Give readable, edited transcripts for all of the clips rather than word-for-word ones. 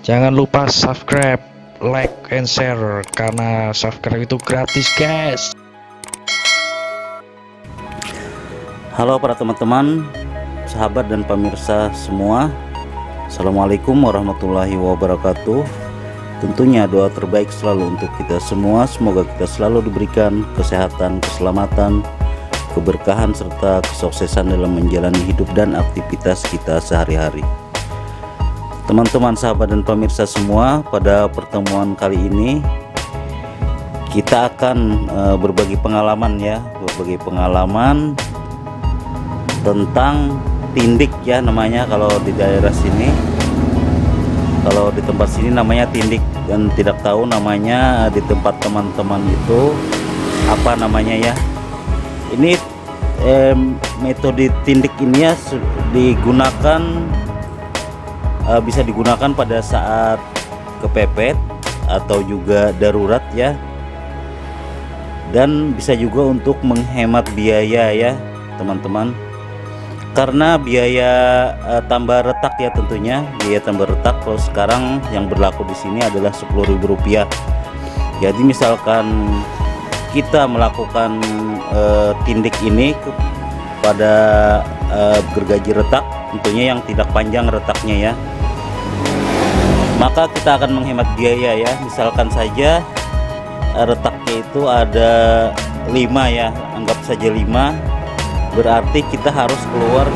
Jangan lupa subscribe, like, and share karena subscribe itu gratis, guys. Halo para teman-teman, sahabat dan pemirsa semua. Assalamualaikum warahmatullahi wabarakatuh. Tentunya doa terbaik selalu untuk kita semua. Semoga kita selalu diberikan kesehatan, keselamatan, keberkahan, serta kesuksesan dalam menjalani hidup dan aktivitas kita sehari-hari. Teman-teman, sahabat dan pemirsa semua, pada pertemuan kali ini kita akan berbagi pengalaman tentang tindik ya namanya kalau di daerah sini. Kalau di tempat sini namanya tindik, dan tidak tahu namanya di tempat teman-teman itu apa namanya ya. Ini metode tindik ini ya digunakan, bisa digunakan pada saat kepepet atau juga darurat ya, dan bisa juga untuk menghemat biaya ya teman-teman, karena biaya tambah retak ya, tentunya biaya tambah retak kalau sekarang yang berlaku di sini adalah Rp10.000. Jadi misalkan kita melakukan tindik ini pada gergaji retak, tentunya yang tidak panjang retaknya ya, maka kita akan menghemat biaya ya. Misalkan saja retaknya itu ada 5 ya, anggap saja 5, berarti kita harus keluar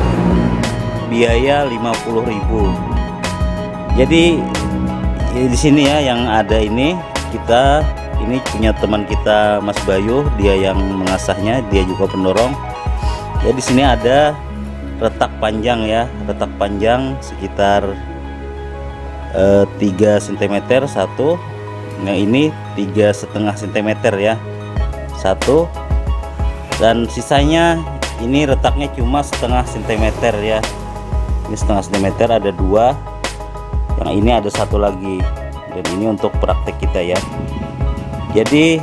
biaya 50.000. Jadi di sini ya yang ada ini, kita ini punya teman kita Mas Bayu, dia yang mengasahnya, dia juga pendorong. Ya di sini ada retak panjang ya, retak panjang sekitar 3 cm satu. Nah ini 3,5 cm ya satu, dan sisanya ini retaknya cuma setengah cm ya. Ini setengah cm ada 2, yang ini ada 1 lagi, dan ini untuk praktek kita ya. Jadi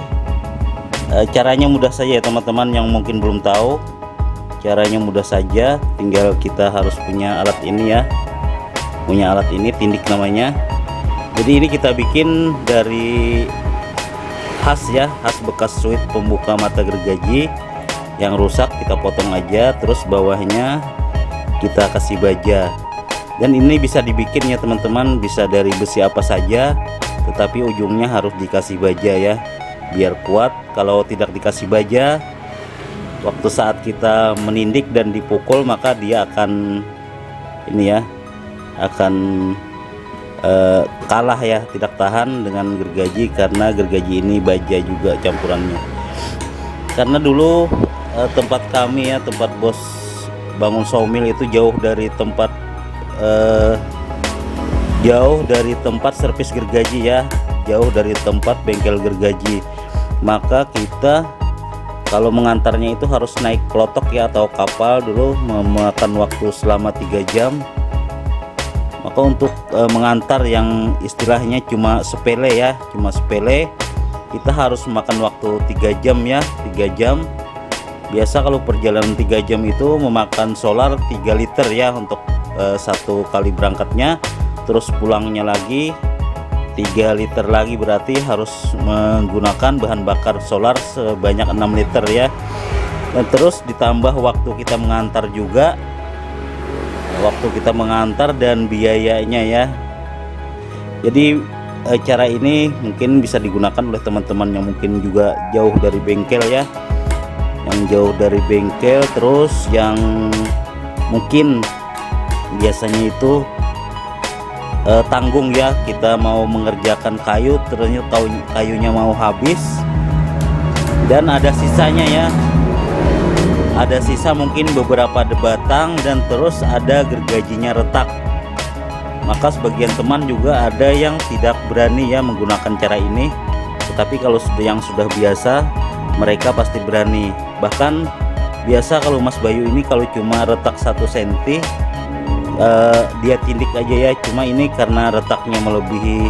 caranya mudah saja ya teman-teman, yang mungkin belum tahu caranya mudah saja, tinggal kita harus punya alat ini ya, punya alat ini, tindik namanya. Jadi ini kita bikin dari has ya, has bekas suit pembuka mata gergaji yang rusak, kita potong aja, terus bawahnya kita kasih baja. Dan ini bisa dibikin ya teman-teman, bisa dari besi apa saja, tetapi ujungnya harus dikasih baja ya, biar kuat. Kalau tidak dikasih baja, waktu saat kita menindik dan dipukul, maka dia akan ini ya, akan kalah ya, tidak tahan dengan gergaji, karena gergaji ini baja juga campurannya. Karena dulu tempat kami ya, tempat bos bangun sawmill itu jauh dari tempat servis gergaji ya, jauh dari tempat bengkel gergaji. Maka kita kalau mengantarnya itu harus naik klotok ya, atau kapal, dulu memakan waktu selama 3 jam. Maka untuk mengantar yang istilahnya cuma sepele ya, cuma sepele, kita harus makan waktu 3 jam ya, 3 jam. Biasa kalau perjalanan 3 jam itu memakan solar 3 liter ya untuk satu kali berangkatnya, terus pulangnya lagi 3 liter lagi, berarti harus menggunakan bahan bakar solar sebanyak 6 liter ya. Dan terus ditambah waktu kita mengantar juga, waktu kita mengantar dan biayanya ya. Jadi cara ini mungkin bisa digunakan oleh teman-teman yang mungkin juga jauh dari bengkel ya, yang jauh dari bengkel, terus yang mungkin biasanya itu tanggung ya, kita mau mengerjakan kayu, ternyata kayunya mau habis dan ada sisanya ya, ada sisa mungkin beberapa batang, dan terus ada gergajinya retak. Maka sebagian teman juga ada yang tidak berani ya menggunakan cara ini, tetapi kalau yang sudah biasa, mereka pasti berani. Bahkan biasa kalau Mas Bayu ini kalau cuma retak 1 cm, dia tindik aja ya. Cuma ini karena retaknya melebihi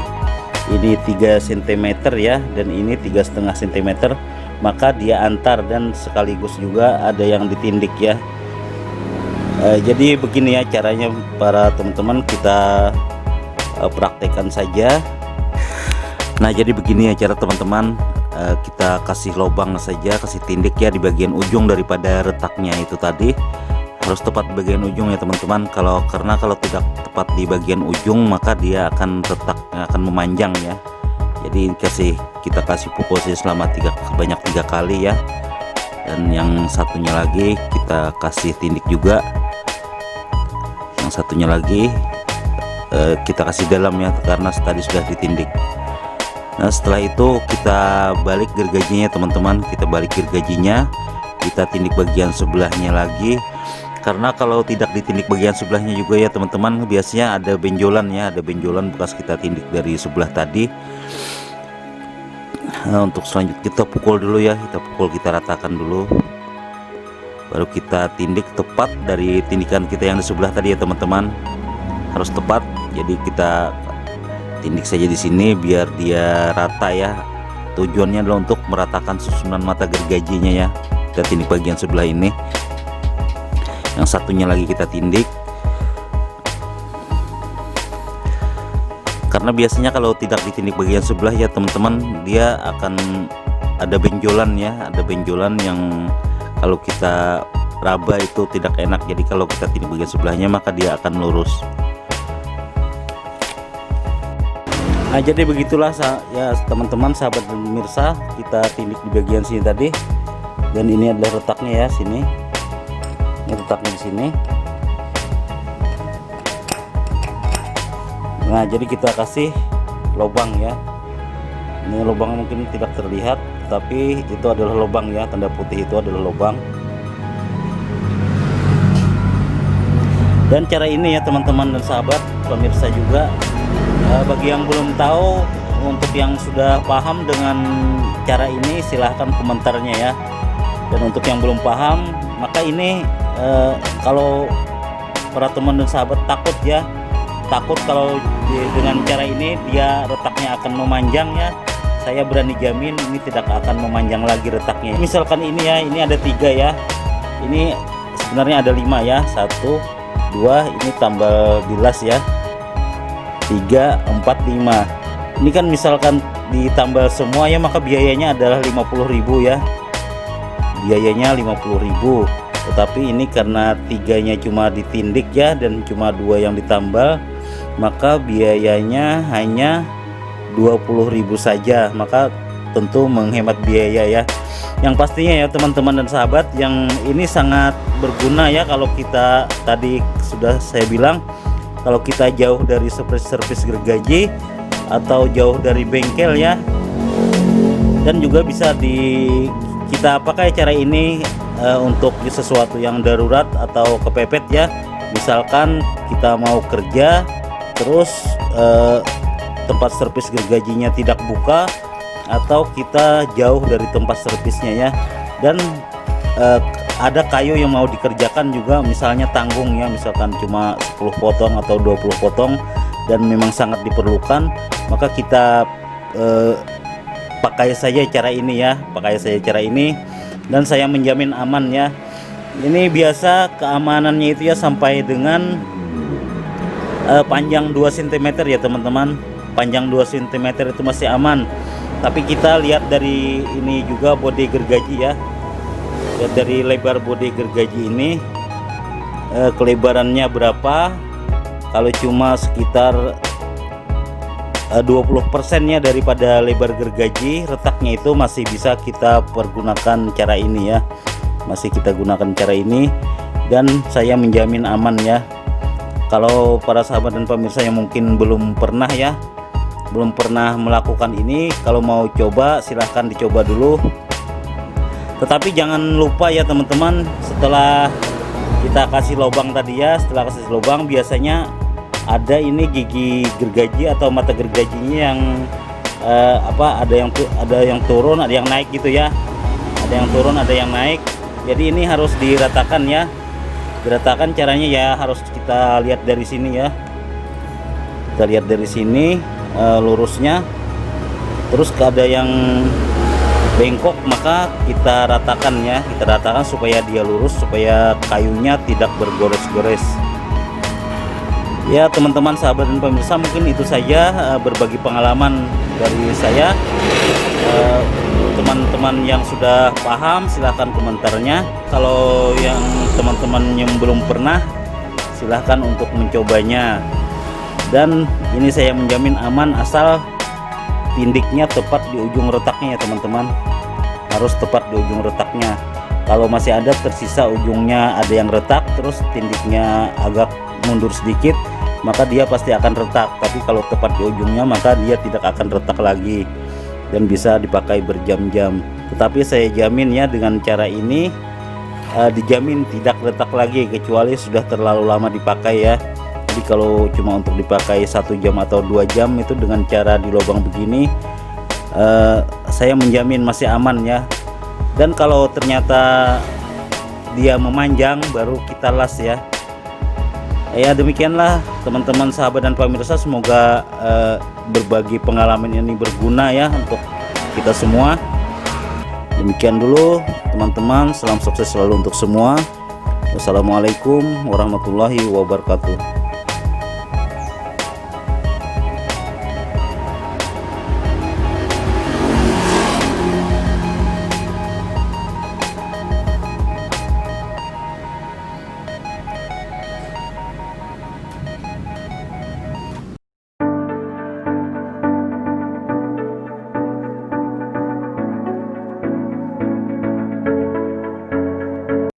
ini 3 cm ya, dan ini 3,5 cm, maka dia antar dan sekaligus juga ada yang ditindik ya. Jadi begini ya caranya para teman-teman, kita praktekkan saja. Nah, jadi begini ya cara teman-teman, kita kasih lubang saja, kasih tindik ya di bagian ujung daripada retaknya itu tadi. Harus tepat di bagian ujung ya teman-teman. Karena kalau tidak tepat di bagian ujung maka dia akan retaknya akan memanjang ya. Jadi kita kasih pukul selama sebanyak 3 kali ya. Dan yang satunya lagi kita kasih tindik juga. Yang satunya lagi kita kasih dalam ya, karena tadi sudah ditindik. Nah, setelah itu kita balik gergajinya teman-teman, kita balik gergajinya, kita tindik bagian sebelahnya lagi. Karena kalau tidak ditindik bagian sebelahnya juga ya teman-teman, biasanya ada benjolan ya, ada benjolan bekas kita tindik dari sebelah tadi. Nah, untuk selanjutnya kita pukul dulu ya, kita ratakan dulu, baru kita tindik tepat dari tindikan kita yang di sebelah tadi ya teman-teman, harus tepat. Jadi kita tindik saja di sini biar dia rata ya. Tujuannya adalah untuk meratakan susunan mata gergajinya ya. Kita tindik bagian sebelah ini, yang satunya lagi kita tindik. Karena biasanya kalau tidak ditindik bagian sebelah ya teman-teman, dia akan ada benjolan ya, ada benjolan yang kalau kita raba itu tidak enak. Jadi kalau kita tindik bagian sebelahnya maka dia akan lurus. Nah, jadi begitulah ya teman-teman, sahabat dan pemirsa, kita tindik di bagian sini tadi. Dan ini adalah retaknya ya, sini. Ini retaknya di sini. Nah, jadi kita kasih lubang ya. Ini lubang mungkin tidak terlihat, tapi itu adalah lubang ya, tanda putih itu adalah lubang. Dan cara ini ya teman-teman dan sahabat pemirsa juga, bagi yang belum tahu, untuk yang sudah paham dengan cara ini silahkan komentarnya ya. Dan untuk yang belum paham, maka ini kalau para teman dan sahabat takut kalau dengan cara ini dia retaknya akan memanjang ya, saya berani jamin ini tidak akan memanjang lagi retaknya. Misalkan ini ya, ini ada 3 ya, ini sebenarnya ada 5 ya, 1 2, ini tambal bilas ya, 3 4 5. Ini kan misalkan ditambal semua ya, maka biayanya adalah 50.000 ya, biayanya 50.000. Tetapi ini karena 3-nya cuma ditindik ya, dan cuma 2 yang ditambal, maka biayanya hanya 20.000 saja. Maka tentu menghemat biaya ya. Yang pastinya ya teman-teman dan sahabat, yang ini sangat berguna ya kalau kita tadi sudah saya bilang, kalau kita jauh dari servis gergaji atau jauh dari bengkel ya. Dan juga bisa kita pakai cara ini untuk sesuatu yang darurat atau kepepet ya. Misalkan kita mau kerja terus tempat servis gergajinya tidak buka, atau kita jauh dari tempat servisnya ya, dan ada kayu yang mau dikerjakan juga, misalnya tanggung ya, misalkan cuma 10 potong atau 20 potong dan memang sangat diperlukan, maka kita pakai saja cara ini ya, dan saya menjamin aman ya. Ini biasa keamanannya itu ya sampai dengan panjang 2 cm ya teman-teman, panjang 2 cm itu masih aman. Tapi kita lihat dari ini juga bodi gergaji ya, lihat dari lebar bodi gergaji ini, kelebarannya berapa. Kalau cuma sekitar 20% ya daripada lebar gergaji, retaknya itu masih bisa kita pergunakan cara ini ya, masih kita gunakan cara ini, dan saya menjamin aman ya. Kalau para sahabat dan pemirsa yang mungkin belum pernah melakukan ini, kalau mau coba silahkan dicoba dulu. Tetapi jangan lupa ya teman-teman, setelah kita kasih lubang tadi ya, setelah kasih lubang biasanya ada ini gigi gergaji atau mata gergajinya yang ada yang turun, ada yang naik gitu ya, ada yang turun, ada yang naik. Jadi ini harus diratakan ya, diratakan caranya ya, harus kita lihat dari sini ya, kita lihat dari sini lurusnya, terus ada yang bengkok maka kita ratakan ya, kita ratakan supaya dia lurus, supaya kayunya tidak bergores-gores. Ya teman-teman, sahabat dan pemirsa, mungkin itu saja berbagi pengalaman dari saya. Teman-teman yang sudah paham silahkan komentarnya. Kalau yang teman-teman yang belum pernah, silahkan untuk mencobanya. Dan ini saya menjamin aman asal tindiknya tepat di ujung retaknya ya teman-teman, harus tepat di ujung retaknya. Kalau masih ada tersisa ujungnya ada yang retak, terus tindiknya agak mundur sedikit, maka dia pasti akan retak. Tapi kalau tepat di ujungnya, maka dia tidak akan retak lagi dan bisa dipakai berjam-jam. Tetapi saya jamin ya, dengan cara ini dijamin tidak retak lagi, kecuali sudah terlalu lama dipakai ya. Jadi kalau cuma untuk dipakai 1 jam atau 2 jam itu dengan cara di lubang begini, saya menjamin masih aman ya. Dan kalau ternyata dia memanjang, baru kita las ya. Ya demikianlah teman-teman, sahabat dan pemirsa, semoga berbagi pengalaman ini berguna ya untuk kita semua. Demikian dulu teman-teman, salam sukses selalu untuk semua. Wassalamualaikum warahmatullahi wabarakatuh.